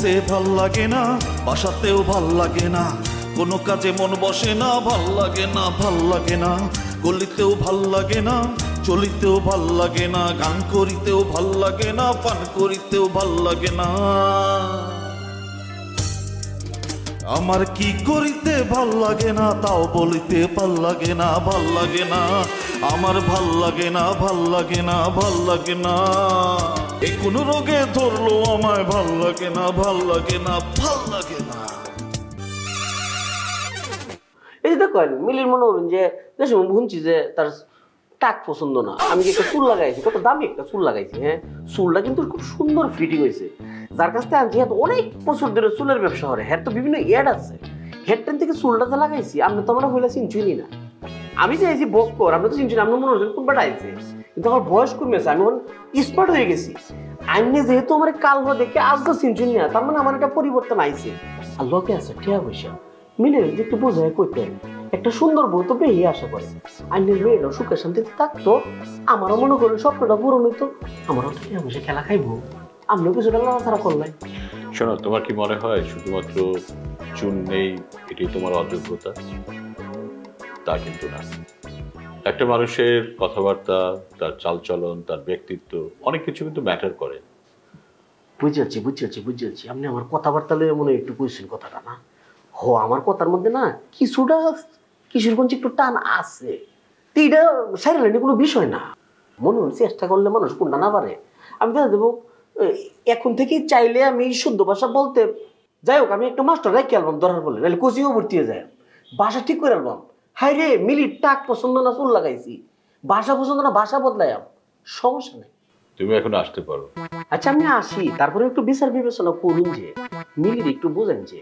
অফিসে ভাল লাগে না, বাসাতেও ভাল লাগে না, কোনো কাজে মন বসে না, ভাল লাগে না, ভাল লাগে না, গলিতেও ভাল লাগে না, চলিতেও ভাল লাগে না, গান করিতেও ভাল লাগে না, পান করিতেও ভাল লাগে না। আমার কি করিতে ভাল লাগে না, তাও বলিতে ভাল লাগে না, ভাল লাগে না, আমার ভাল লাগে না, ভাল লাগে না, ভাল লাগে না। এ কোন রোগে ধরলো আমায়, ভাল লাগে না, ভাল লাগে না, ভাল লাগে না। এই দেখেন মিলির মনে করুন যে শুনছি যে তার টাক পছন্দ না, আমি একটা চুল লাগাইছি, কত দামি একটা চুল লাগাইছি। হ্যাঁ, চুলটা কিন্তু খুব সুন্দর ফিটিং হয়েছে। যার কাছ থেকে আনছি অনেক বছর ধরে চুলের ব্যবসা করে, হ্যাঁ তো বিভিন্ন এড আছে। হেডটান থেকে চুলটা যে লাগাইছি আপনি তো আমরা হইলে চিনছুনি না। আমি যে আইছি বকর, আপনি তো চিনছুনি, আপনার মনে হচ্ছেন কোন বেটা আইছে, কিন্তু আমার বয়স কমেছে, আমি এখন স্মার্ট হয়ে গেছি। আমি যেহেতু আমার কাল দেখে আজ তো চিনছুনি না, তার মানে আমার একটা পরিবর্তন আইছে। আর লোকে আছে ঠিক পয়সা মিলে একটু বোঝায় কইতেন, একটা সুন্দর বউ তো পেয়ে আশা করে আইনের মেয়েরাও সুখে শান্তিতে থাকতো, আমারও মনে করেন স্বপ্নটা পূরণ হইতো, আমারও তো বসে খেলা খাইবো, আমিও কিছুটা লাড়াছাড়া করলাই। শোনো, তোমার কি মনে হয় শুধুমাত্র চুন নেই এটি তোমার অযোগ্যতা? তা কিন্তু না। একটা মানুষের কথাবার্তা, তার চালচলন, তার ব্যক্তিত্ব অনেক কিছু কিন্তু ম্যাটার করে। বুঝছি আপনি আমার কথাবার্তা লয়ে মনে একটু কইছেন কথাটা না। হো, আমার কথার মধ্যে না কিছুটা কিশোরগঞ্জ একটু টান আছে, এইটা সাইলেন্ট কোনো বিষয় না। মনে হয় চেষ্টা করলে মানুষ কোনটা না পারে। আমি দেখা দেবো এখন থেকে চাইলে আমি শুদ্ধ ভাষা বলতে, যাই হোক আমি একটা মাস্টার রাখি অ্যালবাম ধরার বলে, নাহলে কোচিংও ভর্তি হয়ে যায়, ভাষা ঠিক করে অ্যালবাম। হাই রে মিলি টাক পছন্দ না চুল লাগাইছি, ভাষা পছন্দ না ভাষা বদলাই, সমস্যা নেই, তুমি এখন আসতে পারো। আচ্ছা আমি আসি, তারপরে একটু বিচার বিবেচনা করুন যে মিলির একটু বোঝেন যে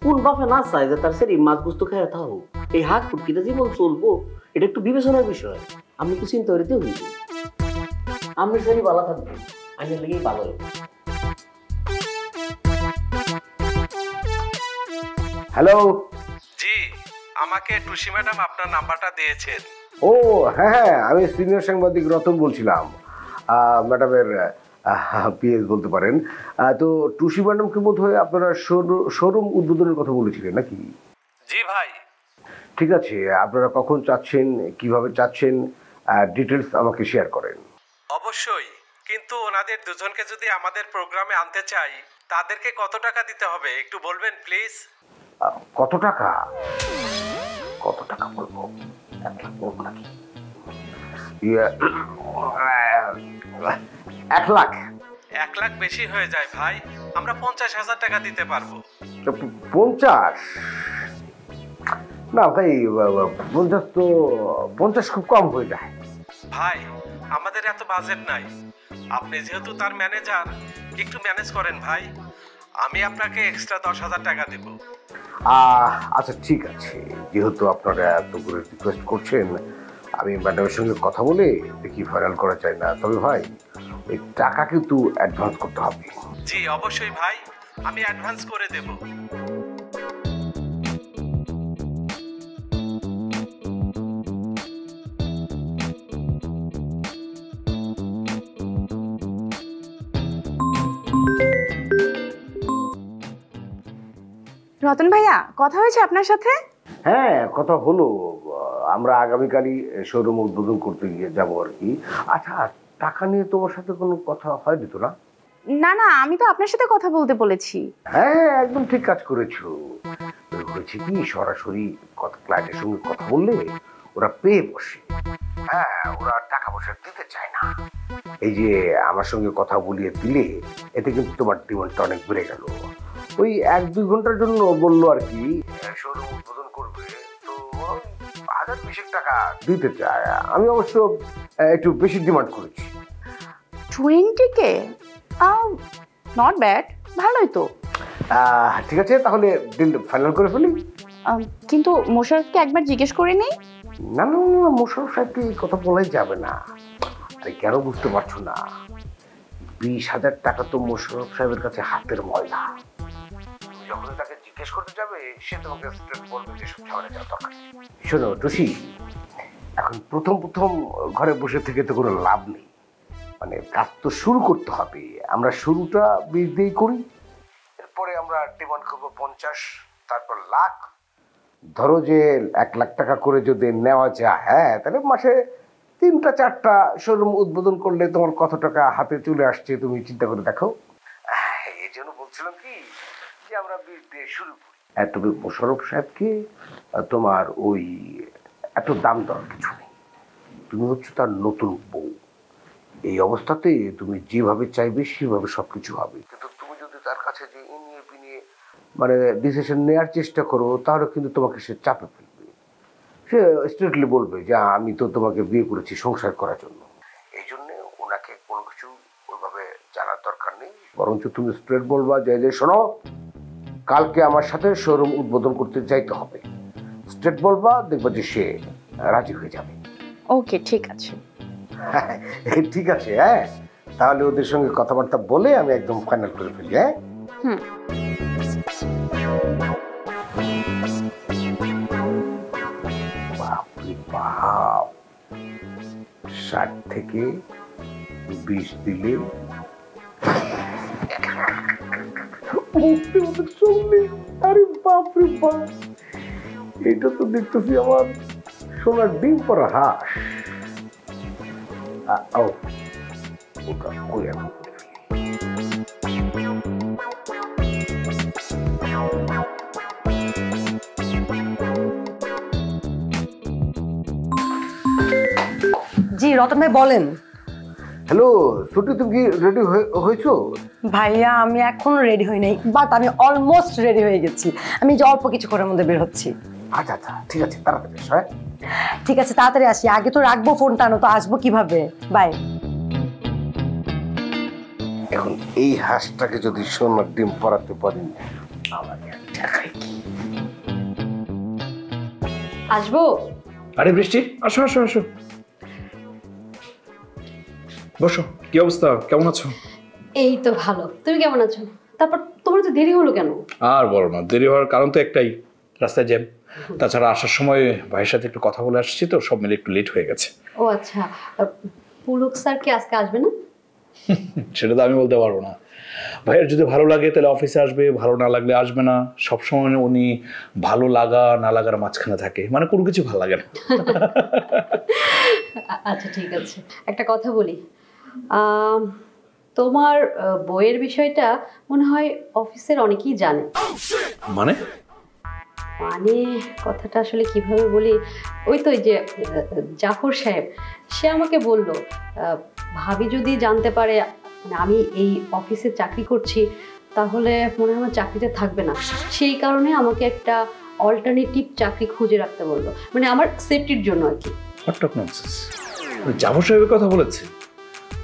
কোন বাপে না চায় যে তার সেরি মাছ গুস্ত খায় থাকো, এই হাত ফুটকিতে জীবন চলবো, এটা একটু বিবেচনার বিষয়। আমি একটু চিন্তা করিতে হইব, আমি সেরি ভালো থাকবো, আমি লেগেই ভালো হইব। হ্যালো জি, আমাকে টুসি ম্যাডাম আপনার নাম্বারটা দিয়েছেন। ও হ্যাঁ, আমি সিনিয়র সাংবাদিক রতন বলছিলাম, ম্যাডামের পিএস বলতে পারেন। তো টুসি ম্যাডামকে বোধ হয় আপনারা শোরুম উদ্বোধনের কথা বলেছিলেন নাকি? জি ভাই। ঠিক আছে, আপনারা কখন চাচ্ছেন, কিভাবে চাচ্ছেন, ডিটেলস আমাকে শেয়ার করেন। অবশ্যই, কিন্তু ওনাদের দুজনকে যদি আমাদের প্রোগ্রামে আনতে চাই তাদেরকে কত টাকা দিতে হবে একটু বলবেন প্লিজ। কত টাকা? কত টাকা বলবো, 1 লাখ বলবো নাকি? 1 লাখ? 1 লাখ বেশি হয়ে যায় ভাই, আমরা 50,000 টাকা দিতে পারবো। 50? না ভাই, 50 তো 50 খুব কম হয়ে যায় ভাই, আমাদের এত বাজেট নাই, আপনি যেহেতু তার ম্যানেজার একটু ম্যানেজ করেন ভাই, আমি আপনাকে এক্সট্রা 10,000 টাকা দেব। আচ্ছা ঠিক আছে, যেহেতু আপনারা এত করে রিকোয়েস্ট করছেন, আমি ম্যাডামের সঙ্গে কথা বলে দেখি ফাইনাল করা চাই না। তবে ভাই ওই টাকা কিন্তু অ্যাডভান্স করতে হবে। জি অবশ্যই ভাই, আমি অ্যাডভান্স করে দেব। রতন ভাইয়া, কথা হয়েছে আপনার সাথে? হ্যাঁ কথা হলো, আমরা আগামীকালই শোরুম উদ্বোধন করতে গিয়ে যাবো আর কি। আচ্ছা, টাকা নিয়ে তোমার সাথে কোনো কথা হয়নি তো না? না না, আমি তো আপনার সাথে কথা বলতে বলেছি। হ্যাঁ একদম ঠিক কাজ করেছো। হয়েছে কি, সরাসরি ক্লায়েন্টের সঙ্গে কথা বললে ওরা পেয়ে বসে, হ্যাঁ ওরা টাকা পয়সা দিতে চায় না। এই যে আমার সঙ্গে কথা বলিয়ে দিলে, এতে কিন্তু তোমার ডিমান্ডটা অনেক বেড়ে গেল। ওই 1-2 ঘন্টার জন্য বললো আর কি শোরুম উদ্বোধন করবে, তো 1020 টাকা দিতে চায়। আমি অবশ্য একটু বেশি ডিমান্ড করেছি। 20K? নট ব্যাড, ভালোই তো। ঠিক আছে, তাহলে ডিল ফাইনাল করে ফেলি। কিন্তু মোশাররফকে একবার জিজ্ঞেস করে নেই। না না, মোশাররফ সাহেবকে এই কথা বলাই যাবে না। আরে কেন বুঝতে পারছো না, 20,000 টাকা তো মোশাররফ সাহেবের কাছে হাতের ময়লা। যখন তাকে জিজ্ঞেস করতে যাবে, সে তোমাকে স্ট্রেট বলবে যে সব ঝামেলা যাওয়া দরকার। শোনো টুসি, এখন প্রথম ঘরে বসে থেকে তো কোনো লাভ নেই, মানে কাজ তো শুরু করতে হবে। আমরা শুরুটা 20 দিয়েই করি, এরপর ডিমান্ড করবো 50, তারপর লাখ। ধরো যে 1 লাখ টাকা করে যদি নেওয়া যায়, হ্যাঁ, তাহলে মাসে 3টা 4টা শোরুম উদ্বোধন করলে তোমার কত টাকা হাতে চলে আসছে তুমি চিন্তা করে দেখো। এই জন্য বলছিলাম কি যে আমরা 20 দিয়ে শুরু করি। তবে মোশাররফ সাহেবকে তোমার ওই এত দাম দেওয়ার কিছু নেই। তুমি হচ্ছে তার নতুন বউ। এই অবস্থাতে তুমি যেভাবে চাইবে সেভাবে সবকিছু হবে, কিন্তু তুমি যদি তার কাছে যে ইনিয়ে বিনিয়ে মানে ডিসিশন নেওয়ার চেষ্টা করো, তাহলে কিন্তু তোমাকে সে চাপে ফেলবে। সে স্ট্রেটলি বলবে যে আমি তো তোমাকে বিয়ে করেছি সংসার করার জন্য। এই জন্য ওনাকে কোনো কিছু ওইভাবে জানার দরকার নেই, বরঞ্চ তুমি স্ট্রেট বলবা যে শোনো, কালকে আমার সাথে শোরুম উদ্বোধন করতে যাইতে হবে। স্ট্রেট বলবা, দেখবা যে সে রাজি হয়ে যাবে। ওকে, ঠিক আছে। ঠিক আছে, হ্যাঁ, তাহলে ওদের সঙ্গে কথাবার্তা বলে আমি একদম ফাইনাল করে ফেলি। হ্যাঁ, হুম। বাপরে বাপ, 60 থেকে 20 দিলে আরে বাপরে বাপ, এটা তো দেখতেছি আমার সোনার ডিম পরা হাঁস। ওটা কই এখন? জি রতন ভাই বলেন। হ্যালো ছুটি, তুমি কি রেডি হয়েছো? ভাইয়া আমি এখনো রেডি হই নাই, বাট আমি অলমোস্ট রেডি হয়ে গেছি। আমি যে অল্প কিছুক্ষণের মধ্যে বের হচ্ছি। আচ্ছা আচ্ছা, ঠিক আছে, তাড়াতাড়ি এসো। হ্যাঁ, ঠিক আছে, তাড়াতাড়ি আসি। আগে তো রাখবো ফোনটা, তো আসবো কিভাবে? বাই। এখন এই হাঁসটাকে যদি সোনার ডিম পরাতে পারি, আমাকে দেখাই কি। আসবো। আরে বৃষ্টি, আসো আসো আসো, বসো। কি অবস্থা, কেমন আছো? এই তো ভালো, তুমি কেমন আছো? তারপর তোমার তো দেরি হলো কেন? আর বলো না, দেরি হওয়ার কারণ তো একটাই, রাস্তায় জ্যাম। তাছাড়া আসার সময় ভাইয়ের সাথে একটু কথা বলে আসছি, তো সব মিলে একটু লেট হয়ে গেছে। ও আচ্ছা, পুলক স্যার কি আজকে আসবে না? সেটা তো আমি বলতে পারবো না। ভাইয়ের যদি ভালো লাগে তাহলে অফিসে আসবে, ভালো না লাগলে আসবে না। সবসময় উনি ভালো লাগা না লাগার মাঝখানে থাকে, মানে কোনো কিছু ভালো লাগে না। আচ্ছা ঠিক আছে, একটা কথা বলি। তোমার বইয়ের বিষয়টা মনে হয় অফিসের অনেকেই জানে। মানে মানে কথাটা আসলে কিভাবে বলি, ওই তো যে জাফর সাহেব, সে আমাকে বলল ভাবি যদি জানতে পারে মানে আমি এই অফিসে চাকরি করছি, তাহলে মনে হয় আমার চাকরিটা থাকবে না। সেই কারণে আমাকে একটা অল্টারনেটিভ চাকরি খুঁজে রাখতে বললো, মানে আমার সেফটির জন্য আর কি। জাফর সাহেবের কথা বলেছে?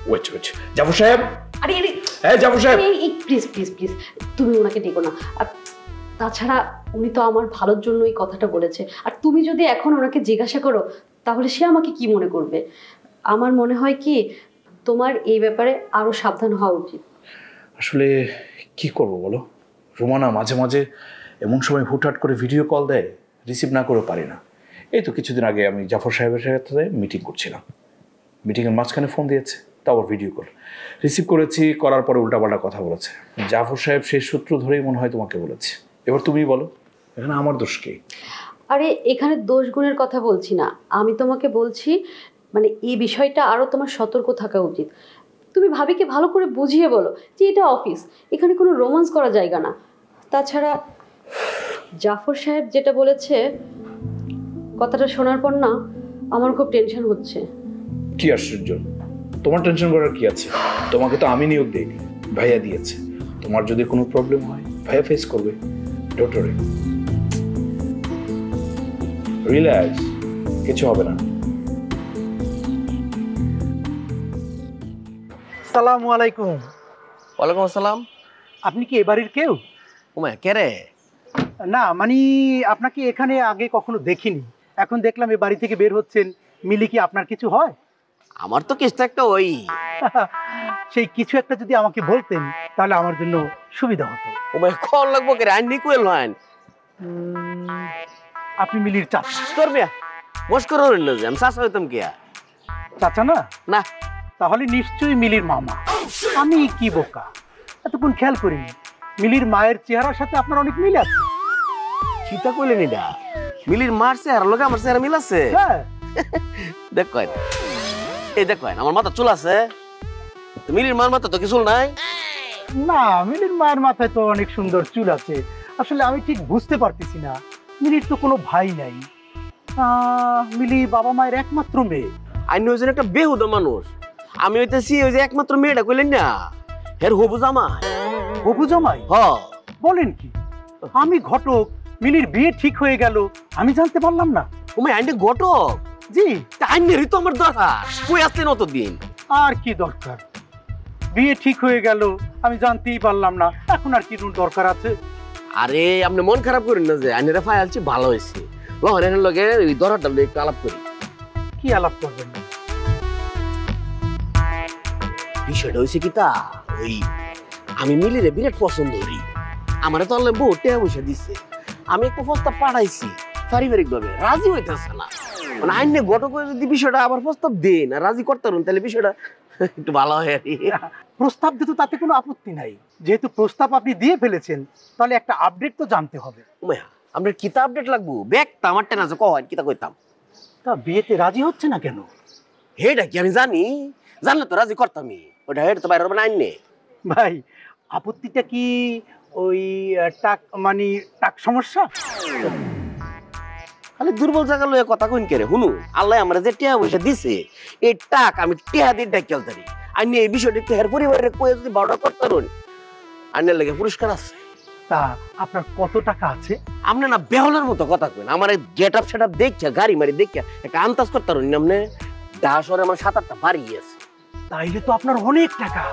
ওয়েট ওয়েট, জাফর সাহেব, আরে আরে হ্যাঁ জাফর সাহেব, এই প্লিজ প্লিজ প্লিজ তুমি ওনাকে ডেকো না। আর তাছাড়া উনি তো আমার ভালোর জন্য এই কথাটা বলেছে, আর তুমি যদি এখন ওনাকে জিজ্ঞাসা করো তাহলে সে আমাকে কি মনে করবে। আমার মনে হয় কি তোমার এই ব্যাপারে আরো সাবধান হওয়া উচিত। আসলে কি করব বলো, রোমানা মাঝে মাঝে এমন সময় হুটহাট করে ভিডিও কল দেয়, রিসিভ না করে পারি না। এই তো কিছুদিন আগে আমি জাফর সাহেবের সাথে মিটিং করছিলাম, মিটিংয়ের মাঝখানে ফোন দিয়েছে, তাও ভিডিও কল রিসিভ করেছি, করার পরে উল্টাপাল্টা কথা বলেছে। জাফর সাহেব সেই সূত্র ধরেই মনে হয় তোমাকে বলেছে। এবার তুমি বলো, এখানে আমার দোষ কি? আরে এখানে দোষ গুণের কথা বলছি না, আমি তোমাকে বলছি মানে এই বিষয়টা আরো তোমার সতর্ক থাকা উচিত। তুমি ভাবিকে ভালো করে বুঝিয়ে বলো যে এটা অফিস, এখানে কোনো রোমান্স করা জায়গা না। তাছাড়া জাফর সাহেব যেটা বলেছে, কথাটা শোনার পর না আমার খুব টেনশন হচ্ছে। কি আশ্চর্য, তোমার টেনশন করার কি আছে? তোমাকে তো আমি নিয়োগ দেইনি, ভাইয়া দিয়েছে। তোমার যদি কোনো প্রবলেম হয় ভাইয়া ফেস করবে। ডোন্ট ওয়ারি, রিল্যাক্স, কিছু হবে না। আসসালামু আলাইকুম। ওয়ালাইকুম আসসালাম। আপনি কি এ বাড়ির কেউ? ওমা কে রে? না মানে আপনাকে এখানে আগে কখনো দেখিনি, এখন দেখলাম এ বাড়ি থেকে বের হচ্ছেন। মিলি কি আপনার কিছু হয়? আমার তো কেসটা একটা ওই সেই কিছু একটা যদি আমাকে বলতেন তাহলে আমার জন্য সুবিধা হতো। ওমা কল লাগবো কে? আইন নিকুয়েল নয়। আপনি মিলির চাচা? তোর মিয়া মস্কর হইল যে আমি চাচা হইতাম কে? চাচা না? না। তাহলে নিশ্চয়ই মিলির মামা। আমি কি বোকা, এতক্ষণ খেয়াল করিনি। মিলির মায়ের চেহারার সাথে আপনার অনেক মিল আছে। চিন্তা করলেন এটা মিলির মার চেহারা লোকে আমার চেহারা মিল আছে? হ্যাঁ দেখ কয়েন, এই দেখ কয়েন আমার মাথা চুল আছে, তো মিলির মার মাথা তো কি চুল নাই? না, মিলির মায়ের মাথায় তো অনেক সুন্দর চুল আছে। আসলে আমি ঠিক বুঝতে পারতেছি না, মিলির তো কোনো ভাই নাই, মিলি বাবা মায়ের একমাত্র মেয়ে। আইন হয়েছেন একটা বেহুদা মানুষ। আমি হইতেছি ওই যে একমাত্র মেয়েটা কইলেন না, হের হবু জামাই। হবু জামাই? হ। বলেন কি? আমি ঘটক, মিলির বিয়ে ঠিক হয়ে গেল, আমি জানতে পারলাম না। তুমি আইনটা ঘটক? জি। আইনেরই তো আমার দরকার, কই আসলেন অতদিন? আর কি দরকার, বিয়ে ঠিক হয়ে গেল, আমি জানতেই পারলাম না, এখন আর কি দরকার আছে? আরে আপনি মন খারাপ করেন না, যে আইনেরা ফাই আলছি ভালো হয়েছে, লহরের লগে ওই দরকারটা একটু আলাপ করি। কি আলাপ করবেন? বিষয়টা হয়েছে কি তা, ওই আমি মিলিরে বিরাট পছন্দ করি, আমার তো আল্লাহ বহু টাকা পয়সা দিচ্ছে, আমি একটা প্রস্তাব পাঠাইছি পারিবারিক ভাবে, রাজি হইতেছে না। মানে আইনে ঘটক যদি বিষয়টা আবার প্রস্তাব দেন আর রাজি করতে পারেন, তাহলে বিষয়টা একটু ভালো হয় আর কি। প্রস্তাব দিতে তাতে কোনো আপত্তি নাই, যেহেতু প্রস্তাব আপনি দিয়ে ফেলেছেন, তাহলে একটা আপডেট তো জানতে হবে। আপনার কিতা আপডেট লাগবো? ব্যাগ আমার টেন আছে, কয় কিতা কইতাম। তা বিয়েতে রাজি হচ্ছে না কেন? হেটা কি আমি জানি? জানলে তো রাজি করতামই, ওটা হেড তো বাইরে হবে না আইনে। ভাই আপত্তিটা কি ওই টাক মানে টাক সমস্যা? খালি দুর্বল জায়গা লয়ে কথা কইন কে রে? হুনু আল্লাহ আমরা যে টিয়া পয়সা দিছে, এই টাক আমি টিয়া দিয়ে ডাকিয়াল তারি। আইনে এই বিষয়টা একটু হের পরিবারের কয়ে যদি বারোটা করতে পারেন, আইনের লাগে পুরস্কার আছে। তা আপনার কত টাকা আছে? আপনি না বেহলার মতো কথা কইন, আমার গেট আপ সেট আপ দেখছে, গাড়ি মারি দেখছে একটা আন্দাজ করতে পারেন আপনি। ডাশরে আমার 7-8টা বাড়ি আছে। তাইলে তো আপনার অনেক টাকা,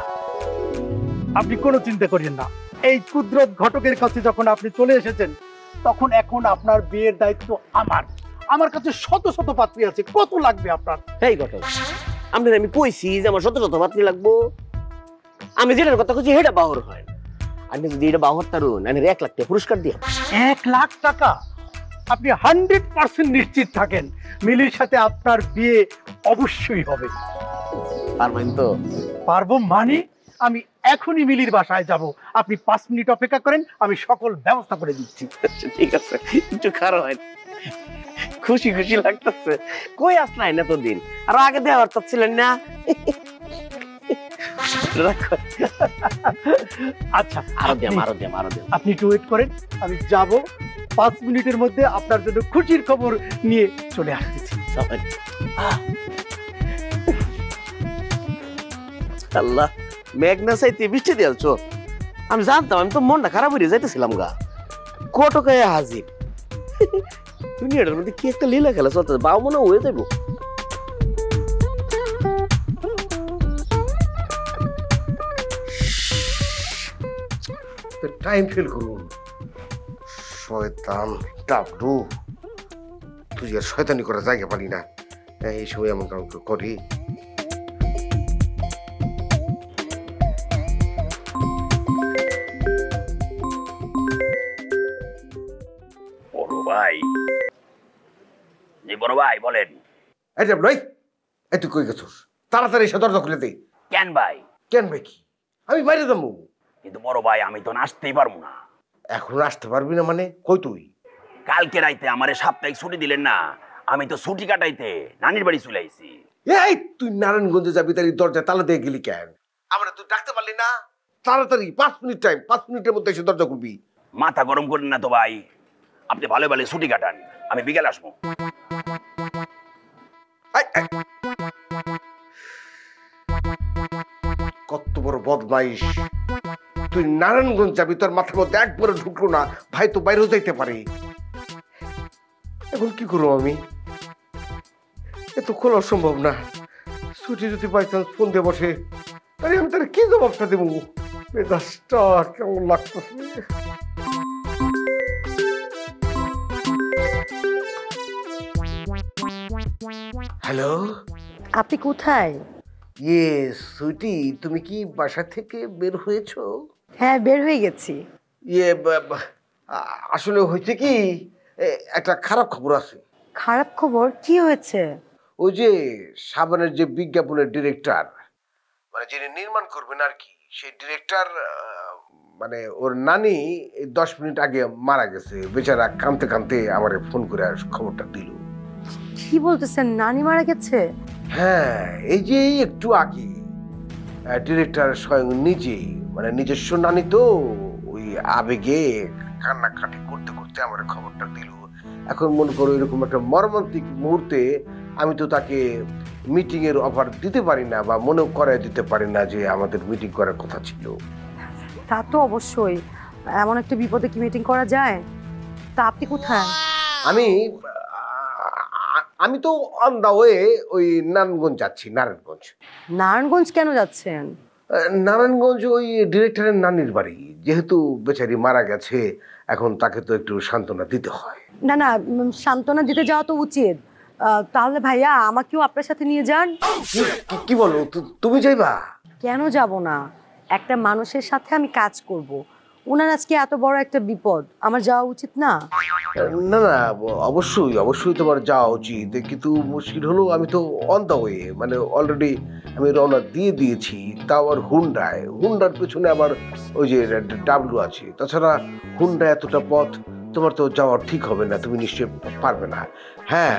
আপনি কোনো চিন্তা করেন না। এই কুদরত ঘটকের কাছে যখন আপনি চলে এসেছেন, তখন এখন আপনার বিয়ের দায়িত্ব আমার। আমার কাছে শত শত পাত্রী আছে, কত লাগবে আপনার? এই ঘটক, আপনার আমি কইছি যে আমার শত শত পাত্রী লাগবো, আমি যেটার কথা কইছি সেটা বাহর হয়। আপনি যদি এটা বাহর তারুন, আমি 1 লাখ টাকা পুরস্কার দিয়া। 1 লাখ টাকা? আপনি 100% নিশ্চিত থাকেন মিলির সাথে আপনার বিয়ে অবশ্যই হবে। পারবেন তো? পারবো মানে? আমি এখনই মিলির বাসায় যাব, আপনি 5 মিনিট অপেক্ষা করেন, আমি সকল ব্যবস্থা করে দিচ্ছি। ঠিক আছে, একটু খারাপ হয়, খুশি খুশি লাগতেছে। কই আসলাই না এতদিন, আর আগে দেওয়ার তো ছিলেন না। আচ্ছা আরো দেম। আপনি একটু ওয়েট করেন, আমি যাব, 5 মিনিটের মধ্যে আপনার জন্য খুশির খবর নিয়ে চলে আসতেছি। আল্লাহ, মেঘনা চাইতে বৃষ্টি দিয়েছো। আমি জানতাম, আমি তো মনটা খারাপ হয়ে যাইতেছিলাম গা। কটকায় হাজির, দুনিয়াটার মধ্যে কি একটা লীলা খেলা চলতেছে, বাবা মনে হয়ে যাবো। টাইম ফেল করুন। শয়তান ডাবলু, তুই আর শয়তানি করার জায়গা পালি না, এই সময় এমন কাম করি। বড় ভাই, জি বড় ভাই বলেন। এই ডাবলু, এই তুই কই গেছিস? তাড়াতাড়ি এসে দরজা খুলে দে। কেন ভাই? কেন ভাই কি? আমি বাইরে যাবো। কিন্তু বড় ভাই, আমি তো আসতেই পারবো না। এখন আসতে পারবি না মানে? কই তুই? কালকে রাইতে আমারে সাপ্তাহিক ছুটি দিলেন না, আমি তো ছুটি কাটাইতে নানির বাড়ি চলে আইছি। এই তুই নারায়ণগঞ্জে যাবি, তার দরজায় তালা দিয়ে গেলি কেন? আমরা তুই ডাকতে পারলি না? তাড়াতাড়ি 5 মিনিট টাইম, 5 মিনিটের মধ্যে এসে দরজা খুলবি। মাথা গরম করেন না তো ভাই, আপনি ভালো ভালো ছুটি কাটান, আমি বিকেল আসবো। কত বড় বদমাইশ তুই! নারায়ণগঞ্জ যাবি, তোর মাথার মধ্যে একবারে ঢুকলো না, ভাই তো বাইরেও যাইতে পারে। এখন কি করবো আমি? এ তো খোলা সম্ভব না। ছুটি যদি বাই চান্স ফোন দিয়ে বসে, তাহলে আমি তার কি জবাবটা দেবো? মেজাজটা কেমন লাগতেছে। হ্যালো, আপনি কোথায়? ইয়ে সুইটি, তুমি কি বাসা থেকে বের হয়েছো? হ্যাঁ, বের হয়ে গেছি। ইয়ে আসলে হয়েছে কি, একটা খারাপ খবর আছে। খারাপ খবর? কি হয়েছে? ওই যে সাবানের যে বিজ্ঞাপনের ডিরেক্টর, মানে যিনি নির্মাণ করবেন আর কি, সেই ডিরেক্টর মানে ওর নানি এই 10 মিনিট আগে মারা গেছে, বেচারা কাঁদতে কাঁদতে আমারে ফোন করে খবরটা দিল। কি বলতেছেন, নানি মারা গেছে? হ্যাঁ, এই যে একটু আগে ডিরেক্টর স্বয়ং নিজেই, মানে নিজস্ব নানি তো, ওই আবেগে কান্নাকাটি করতে করতে আমার খবরটা দিল। এখন মনে করো এরকম একটা মর্মান্তিক মুহূর্তে আমি তো তাকে মিটিং এর অফার দিতে পারি না, বা মনে করাই দিতে পারি না যে আমাদের মিটিং করার কথা ছিল। তা তো অবশ্যই, এমন একটা বিপদে কি মিটিং করা যায়? তা আপনি কোথায়? আমি তো অন দা ওয়ে ওই নারায়ণগঞ্জ যাচ্ছি। নারায়ণগঞ্জ কেন যাচ্ছেন? নারায়ণগঞ্জ ওই ডিরেক্টরের নানির বাড়ি, যেহেতু বেচারি মারা গেছে, এখন তাকে তো একটু সান্ত্বনা দিতে হয়। না না, সান্ত্বনা দিতে যাওয়া তো উচিত। তাহলে ভাইয়া আমাকেও আপনার সাথে নিয়ে যান। কি বলো, তুমি যাইবা? কেন যাব না, একটা মানুষের সাথে আমি কাজ করব, ওনার আজকে এত বড় একটা বিপদ, আমার যাওয়া উচিত না? না না, অবশ্যই অবশ্যই তোমার যাওয়া উচিত, কিন্তু মুশকিল হলো আমি তো অন দা ওয়ে, মানে অলরেডি আমি রওনা দিয়ে দিয়েছি, তাও আর হুন্ডার পেছনে আবার ওই যে ডাবলু আছে। তাছাড়া হুন্ডা এতটা পথ তোমার তো যাওয়া ঠিক হবে না, তুমি নিশ্চয়ই পারবে না। হ্যাঁ,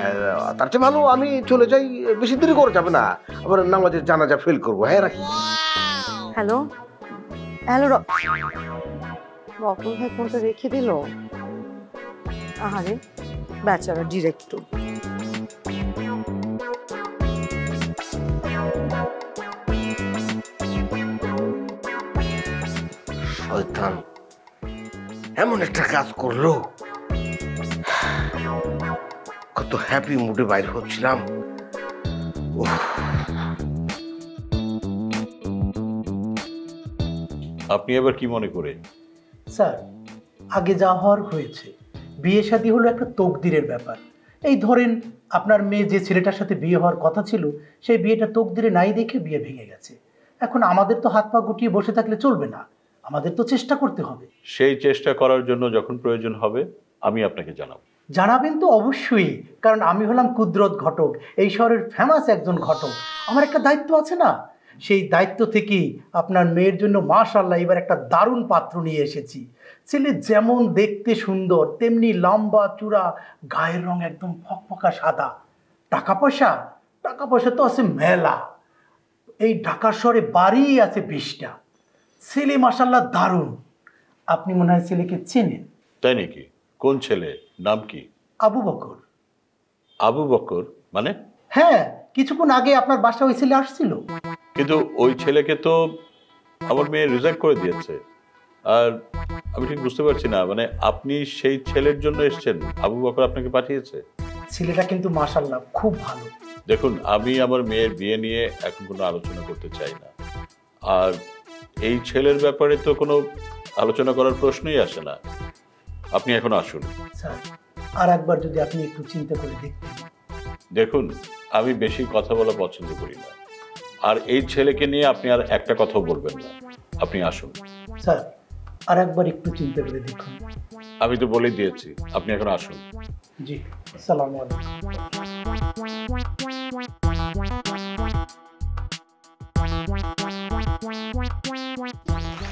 তার চেয়ে ভালো আমি চলে যাই, বেশি দেরি করে যাবে না, আবার নামাজের জানাজা ফেল করবো। হ্যাঁ, রাখি। হ্যালো হ্যালো, রতন ভাই ফোনটা রেখে দিল। আহারে বেচারা ডিরেক্টর। শয়তান এমন একটা কাজ করলো, কত হ্যাপি মুডে বাইরে হচ্ছিলাম। আপনি এবার কি মনে করে? স্যার, আগে যা হওয়ার হয়েছে, বিয়ে শাদী হলো একটা তকদিরের ব্যাপার। এই ধরেন আপনার মেয়ে যে ছেলেটার সাথে বিয়ে হওয়ার কথা ছিল, সেই বিয়েটা তকদিরে নাই দেখে বিয়ে ভেঙে গেছে। এখন আমাদের তো হাত পা গুটিয়ে বসে থাকলে চলবে না, আমাদের তো চেষ্টা করতে হবে। সেই চেষ্টা করার জন্য যখন প্রয়োজন হবে আমি আপনাকে জানাবো। জানাবেন তো অবশ্যই, কারণ আমি হলাম কুদরত ঘটক, এই শহরের ফেমাস একজন ঘটক, আমার একটা দায়িত্ব আছে না? সেই দায়িত্ব থেকেই আপনার মেয়ের জন্য মাশাআল্লাহ এবার একটা দারুণ পাত্র নিয়ে এসেছি। ছেলে যেমন দেখতে সুন্দর, তেমনি লম্বা চূড়া, গায়ের রং একদম ফকফকা সাদা। টাকা পয়সা তো আছে মেলা, এই ঢাকা শহরে বাড়ি আছে 20টা। ছেলে মাশাআল্লাহ দারুণ, আপনি মনে হয় ছেলেকে চেনেন। তাই নাকি? কোন ছেলে, নাম কি? আবু বকর। আবু বকর মানে? হ্যাঁ, কিছুক্ষণ আগে আপনার বাসা ওই ছেলে আসছিল। কিন্তু ওই ছেলেকে তো আমার মেয়ে রিজেক্ট করে দিয়েছে। আর আমি ঠিক বুঝতে পারছি না, মানে আপনি সেই ছেলের জন্য এসেছেন? আবু বকর আপনাকে পাঠিয়েছে? ছেলেটা কিন্তু মাশাআল্লাহ খুব ভালো। দেখুন, আমি আমার মেয়ের বিয়ে নিয়ে এখন কোনো আলোচনা করতে চাই না, আর এই ছেলের ব্যাপারে তো কোনো আলোচনা করার প্রশ্নই আসে না। আপনি এখন আসুন। স্যার, আর একবার যদি আপনি একটু চিন্তা করে দেখতেন। দেখুন, আমি বেশি কথা বলা পছন্দ করি না, আর এই ছেলেকে নিয়ে আপনি আর একটা কথাও বলবেন না। আপনি আসুন। স্যার, আর একবার একটু চিন্তা করে দেখুন। আমি তো বলেই দিয়েছি, আপনি এখন আসুন। জি, আসসালামু আলাইকুম।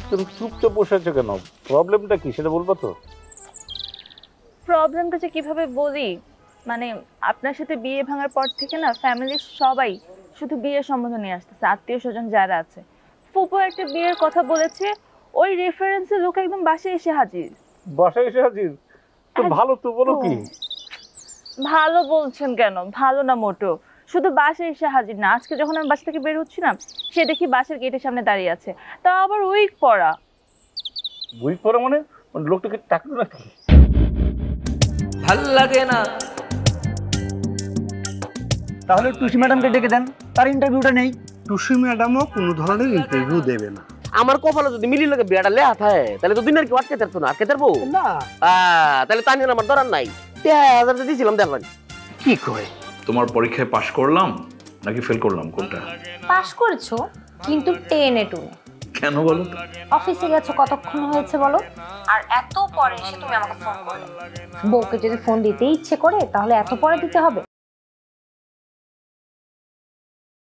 তুমি চুপচাপ বসে আছো কেন? প্রবলেমটা কি সেটা বলবো তো? প্রবলেমটা যে কিভাবে বলি, মানে আপনার সাথে বিয়ে ভাঙার পর থেকে না ফ্যামিলির সবাই শুধু বিয়ের সম্বন্ধ নিয়ে আসতেছে, আত্মীয় স্বজন যারা আছে। ফুপু একটা বিয়ের কথা বলেছে, ওই রেফারেন্সে লোক একদম বাসায় এসে হাজির। বাসায় এসে হাজির? তো ভালো তো, বলো কি? ভালো বলছেন কেন? ভালো না মোটো, শুধু বাসায় এসে হাজির না, আজকে যখন আমি বাসা থেকে বের হচ্ছিলাম সে দেখি বাসার গেটের সামনে দাঁড়িয়ে আছে, তা আবার উইক পরা। উইক পরা মানে? লোকটাকে টাকা নাকি? ভাল লাগে না। তাহলে টুসি ম্যাডামকে ডেকে দেন, তার ইন্টারভিউটা নেই। টুসি ম্যাডামও কোনো ধরনের ইন্টারভিউ দেবে না। আমার কপালে যদি মিলি লাগে বিয়াটা লেহা থাকে, তাহলে তো দুনিয়ার কি আটকে থাকতো না, আটকে থাকবো না। তাহলে তা নিয়ে আমার দরার নাই। 10,000 দিয়েছিলাম, দেখেন কি কয়। তোমার পরীক্ষায় পাশ করলাম নাকি ফেল করলাম, কোনটা? পাশ করেছো, কিন্তু 10 এ 2। কেন বলো? অফিসে গেছো কতক্ষণ হয়েছে বলো, আর এত পরে এসে তুমি আমাকে ফোন করলে। বউকে যদি ফোন দিতে ইচ্ছে করে তাহলে এত পরে দিতে হবে?